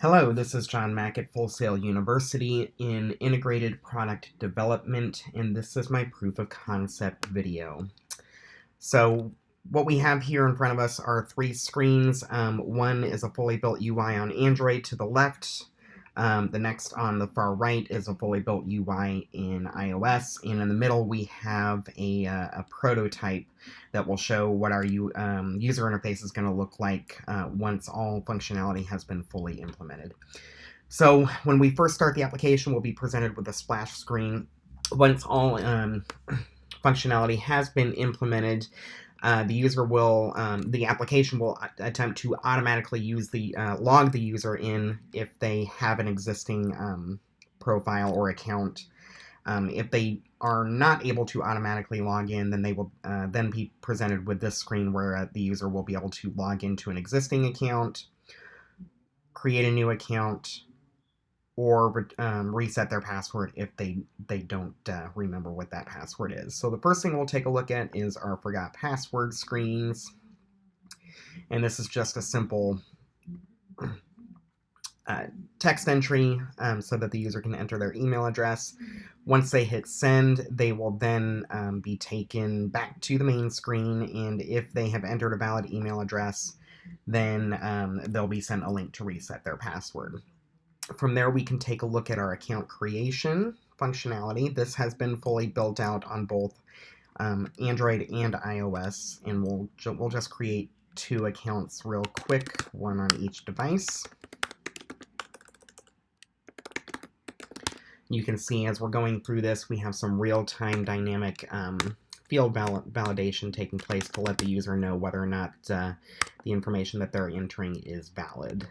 Hello, this is John Mack at Full Sail University in Integrated Product Development, and this is my proof of concept video. So what we have here in front of us are three screens. One is a fully built UI on Android to the left. The next on the far right is a fully built UI in iOS, and in the middle we have a prototype that will show what our user interface is going to look like once all functionality has been fully implemented. So when we first start the application, we'll be presented with a splash screen. Once all functionality has been implemented, the application will attempt to automatically log the user in if they have an existing profile or account. If they are not able to automatically log in, then they will then be presented with this screen where the user will be able to log into an existing account, create a new account, or reset their password if they don't remember what that password is. So the first thing we'll take a look at is our forgot password screens, and this is just a simple text entry so that the user can enter their email address. Once they hit send, they will then be taken back to the main screen, and if they have entered a valid email address, then they'll be sent a link to reset their password. From there, we can take a look at our account creation functionality. This has been fully built out on both Android and iOS, and we'll just create two accounts real quick, one on each device. You can see as we're going through this, we have some real-time dynamic field validation taking place to let the user know whether or not the information that they're entering is valid.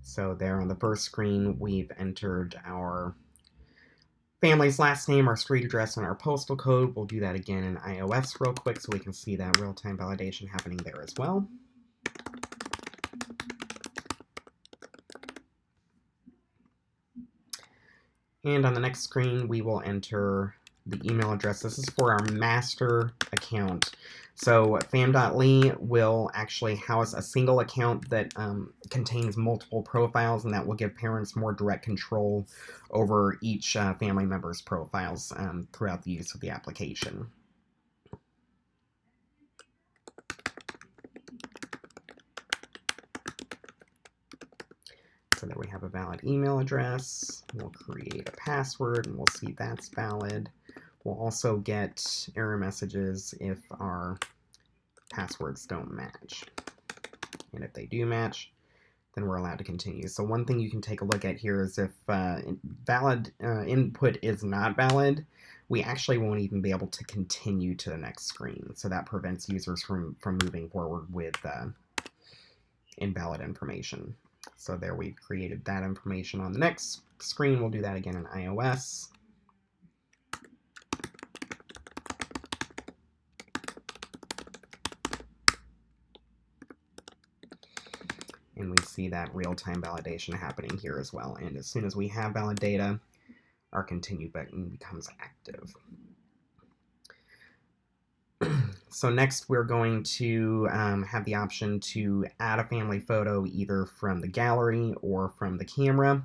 So there on the first screen, we've entered our family's last name, our street address, and our postal code. We'll do that again in iOS real quick so we can see that real-time validation happening there as well. And on the next screen, we will enter the email address. This is for our master account. So fam.ly will actually house a single account that contains multiple profiles, and that will give parents more direct control over each family member's profiles throughout the use of the application. So there we have a valid email address. We'll create a password, and we'll see that's valid. We'll also get error messages if our passwords don't match. And if they do match, then we're allowed to continue. So one thing you can take a look at here is if valid input is not valid, we actually won't even be able to continue to the next screen. So that prevents users from moving forward with invalid information. So there we've created that information on the next screen. We'll do that again in iOS. And we see that real-time validation happening here as well. And as soon as we have valid data, our continue button becomes active. So next we're going to have the option to add a family photo either from the gallery or from the camera.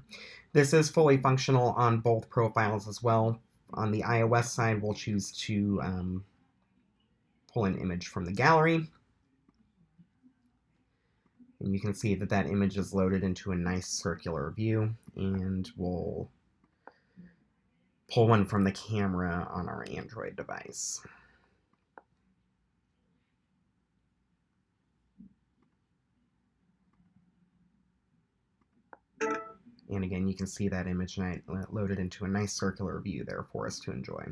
This is fully functional on both profiles as well. On the iOS side, we'll choose to pull an image from the gallery. And you can see that that image is loaded into a nice circular view, and we'll pull one from the camera on our Android device. And again, you can see that image loaded into a nice circular view there for us to enjoy.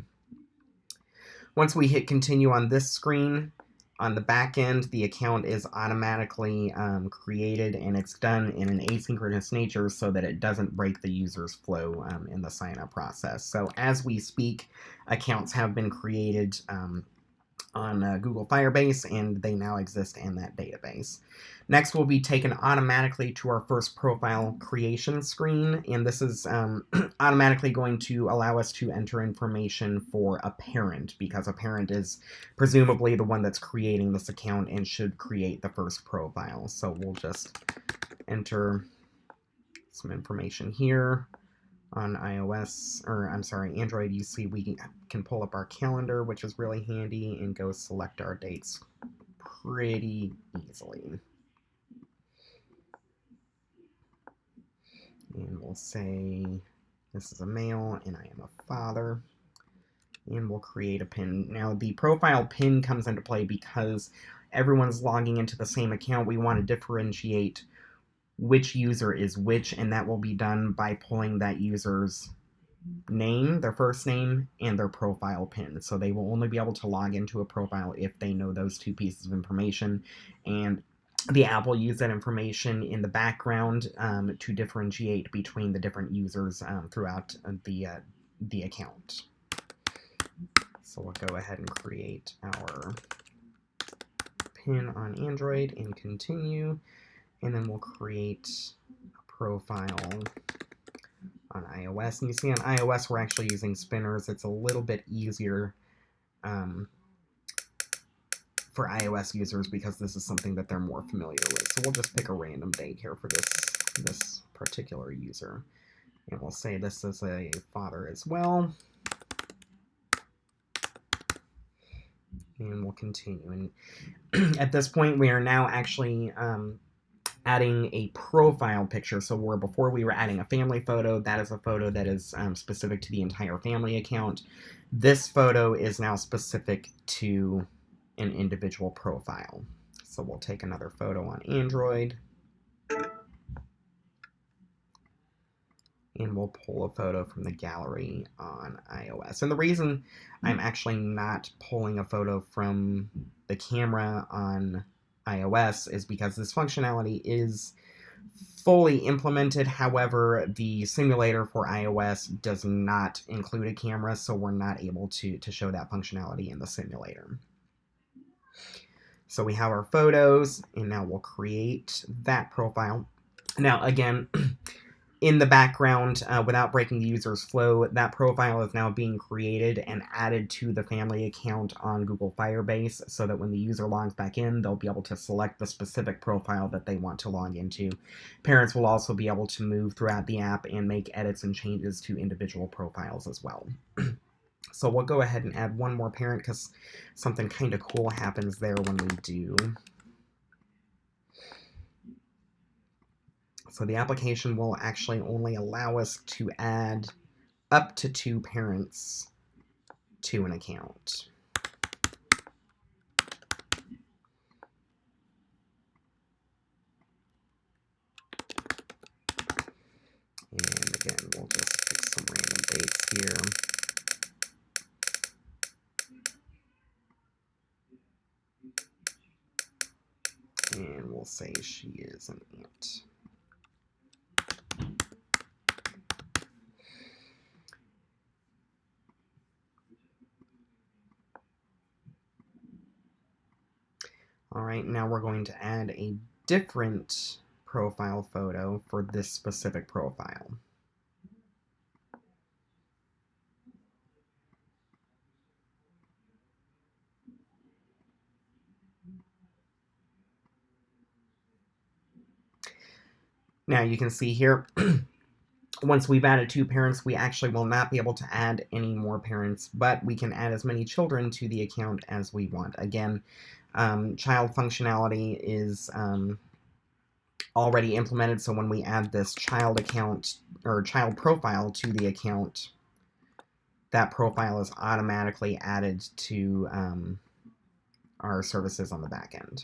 Once we hit continue on this screen, on the back end, the account is automatically created, and it's done in an asynchronous nature so that it doesn't break the user's flow in the sign-up process. So as we speak, accounts have been created on Google Firebase, and they now exist in that database. Next, we'll be taken automatically to our first profile creation screen, and this is automatically going to allow us to enter information for a parent, because a parent is presumably the one that's creating this account and should create the first profile. So we'll just enter some information here. On iOS, or I'm sorry, Android, you see we can pull up our calendar, which is really handy, and go select our dates pretty easily. And we'll say this is a male and I am a father. And we'll create a pin. Now, the profile pin comes into play because everyone's logging into the same account. We want to differentiate which user is which, and that will be done by pulling that user's name, their first name, and their profile pin. So they will only be able to log into a profile if they know those two pieces of information, and the app will use that information in the background to differentiate between the different users throughout the account. So we'll go ahead and create our pin on Android and continue, and then we'll create a profile on iOS. And you see on iOS we're actually using spinners. It's a little bit easier for iOS users because this is something that they're more familiar with. So we'll just pick a random date here for this particular user. And we'll say this is a father as well. And we'll continue. And at this point, we are now actually adding a profile picture. So before we were adding a family photo, that is a photo that is specific to the entire family account. This photo is now specific to an individual profile. So we'll take another photo on Android. And we'll pull a photo from the gallery on iOS. And the reason I'm actually not pulling a photo from the camera on iOS is because this functionality is fully implemented. However, the simulator for iOS does not include a camera, so we're not able to show that functionality in the simulator. So we have our photos, and now we'll create that profile. Now, again, in the background, without breaking the user's flow, that profile is now being created and added to the family account on Google Firebase, so that when the user logs back in, they'll be able to select the specific profile that they want to log into. Parents will also be able to move throughout the app and make edits and changes to individual profiles as well. So we'll go ahead and add one more parent because something kind of cool happens there when we do. So the application will actually only allow us to add up to 2 parents to an account. And again, we'll just pick some random dates here. And we'll say she is an aunt. All right, now we're going to add a different profile photo for this specific profile. Now you can see here, once we've added 2 parents, we actually will not be able to add any more parents, but we can add as many children to the account as we want. Again, child functionality is already implemented, so when we add this child account or child profile to the account, that profile is automatically added to our services on the back end.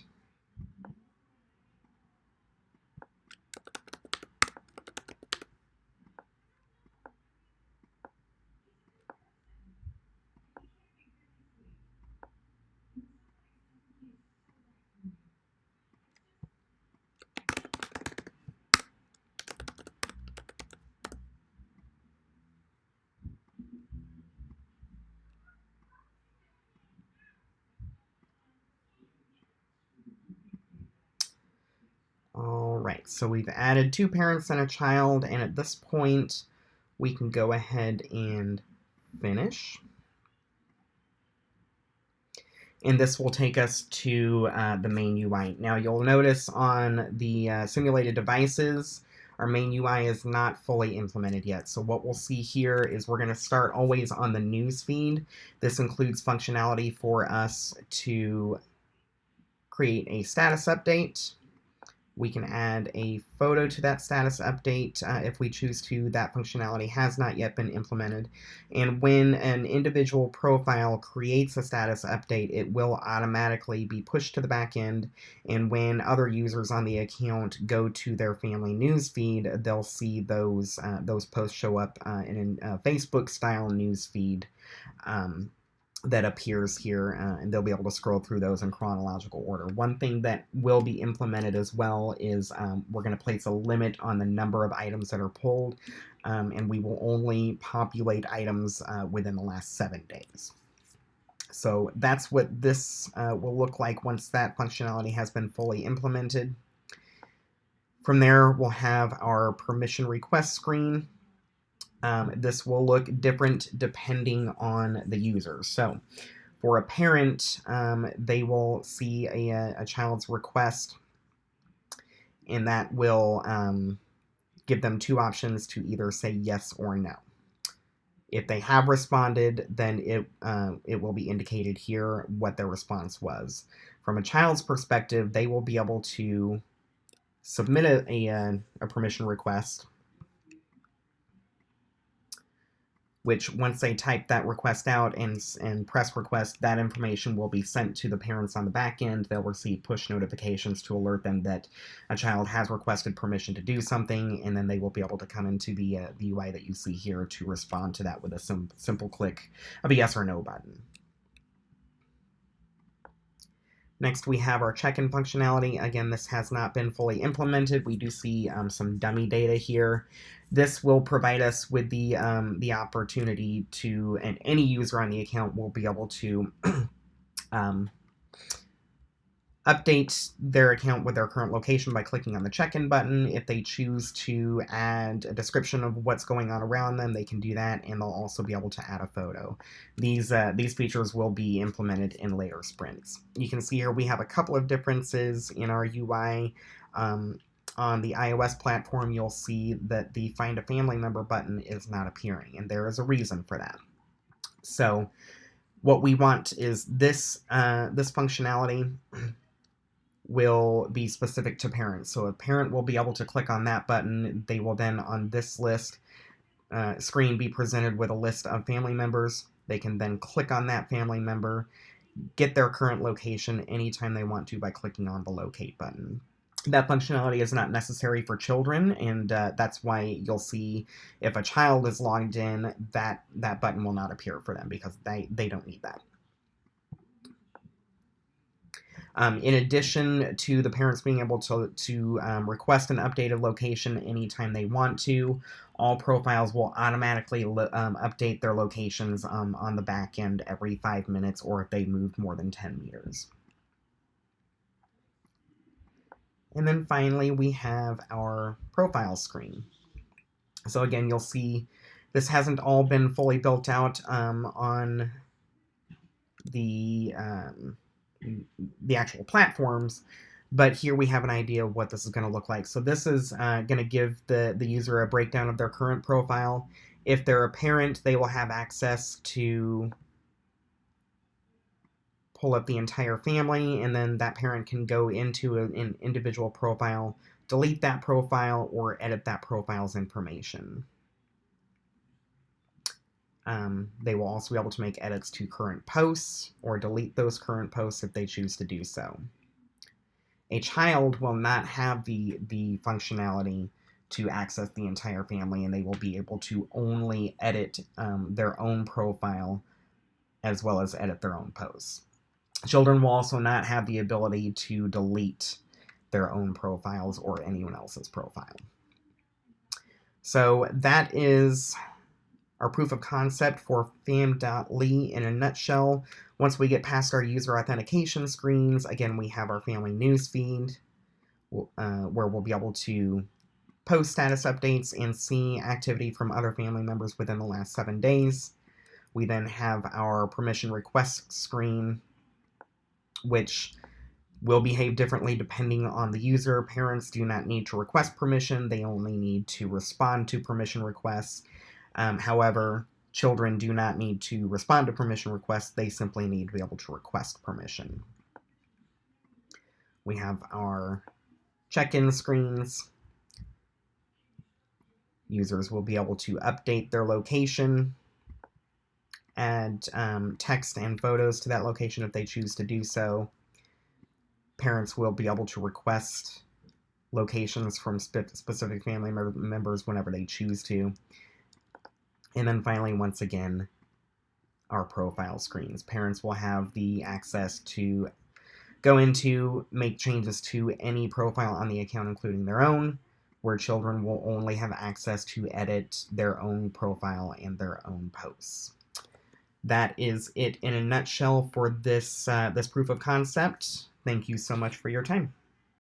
Alright, so we've added 2 parents and a child, and at this point we can go ahead and finish. And this will take us to the main UI. Now you'll notice on the simulated devices, our main UI is not fully implemented yet. So what we'll see here is we're going to start always on the news feed. This includes functionality for us to create a status update. We can add a photo to that status update if we choose to. That functionality has not yet been implemented. And when an individual profile creates a status update, it will automatically be pushed to the back end. And when other users on the account go to their family news feed, they'll see those posts show up in a Facebook-style news feed. That appears here, and they'll be able to scroll through those in chronological order. One thing that will be implemented as well is we're going to place a limit on the number of items that are pulled, and we will only populate items within the last 7 days. So that's what this will look like once that functionality has been fully implemented. From there, we'll have our permission request screen. This will look different depending on the user. So for a parent, they will see a child's request, and that will give them 2 options to either say yes or no. If they have responded, then it will be indicated here what their response was. From a child's perspective, they will be able to submit a permission request, which once they type that request out and press request, that information will be sent to the parents on the back end. They'll receive push notifications to alert them that a child has requested permission to do something, and then they will be able to come into the UI that you see here to respond to that with a simple click of a yes or no button. Next, we have our check-in functionality. Again, this has not been fully implemented. We do see some dummy data here. This will provide us with the opportunity to, and any user on the account will be able to update their account with their current location by clicking on the check-in button. If they choose to add a description of what's going on around them, they can do that, and they'll also be able to add a photo. These features will be implemented in later sprints. You can see here we have a couple of differences in our UI. On the iOS platform, you'll see that the Find a Family Member button is not appearing, and there is a reason for that. So what we want is this functionality will be specific to parents. So a parent will be able to click on that button. They will then, on this list screen, be presented with a list of family members. They can then click on that family member, get their current location anytime they want to by clicking on the Locate button. That functionality is not necessary for children, and that's why you'll see if a child is logged in, that button will not appear for them because they don't need that. In addition to the parents being able to request an updated location anytime they want to, all profiles will automatically update their locations on the back end every 5 minutes, or if they moved more than 10 meters. And then finally, we have our profile screen. So again, you'll see this hasn't all been fully built out on the actual platforms, but here we have an idea of what this is going to look like. So this is going to give the user a breakdown of their current profile. If they're a parent, they will have access to pull up the entire family, and then that parent can go into an individual profile, delete that profile, or edit that profile's information. They will also be able to make edits to current posts or delete those current posts if they choose to do so. A child will not have the functionality to access the entire family, and they will be able to only edit their own profile as well as edit their own posts. Children will also not have the ability to delete their own profiles or anyone else's profile. So that is our proof of concept for fam.ly in a nutshell. Once we get past our user authentication screens, again, we have our family newsfeed. where we'll be able to post status updates and see activity from other family members within the last 7 days. We then have our permission request screen, which will behave differently depending on the user. Parents do not need to request permission, they only need to respond to permission requests. However, children do not need to respond to permission requests, they simply need to be able to request permission. We have our check-in screens. Users will be able to update their location, add text and photos to that location if they choose to do so. Parents will be able to request locations from specific family members whenever they choose to. And then finally, once again, our profile screens. Parents will have the access to go into, make changes to any profile on the account, including their own, where children will only have access to edit their own profile and their own posts. That is it in a nutshell for this proof of concept. Thank you so much for your time.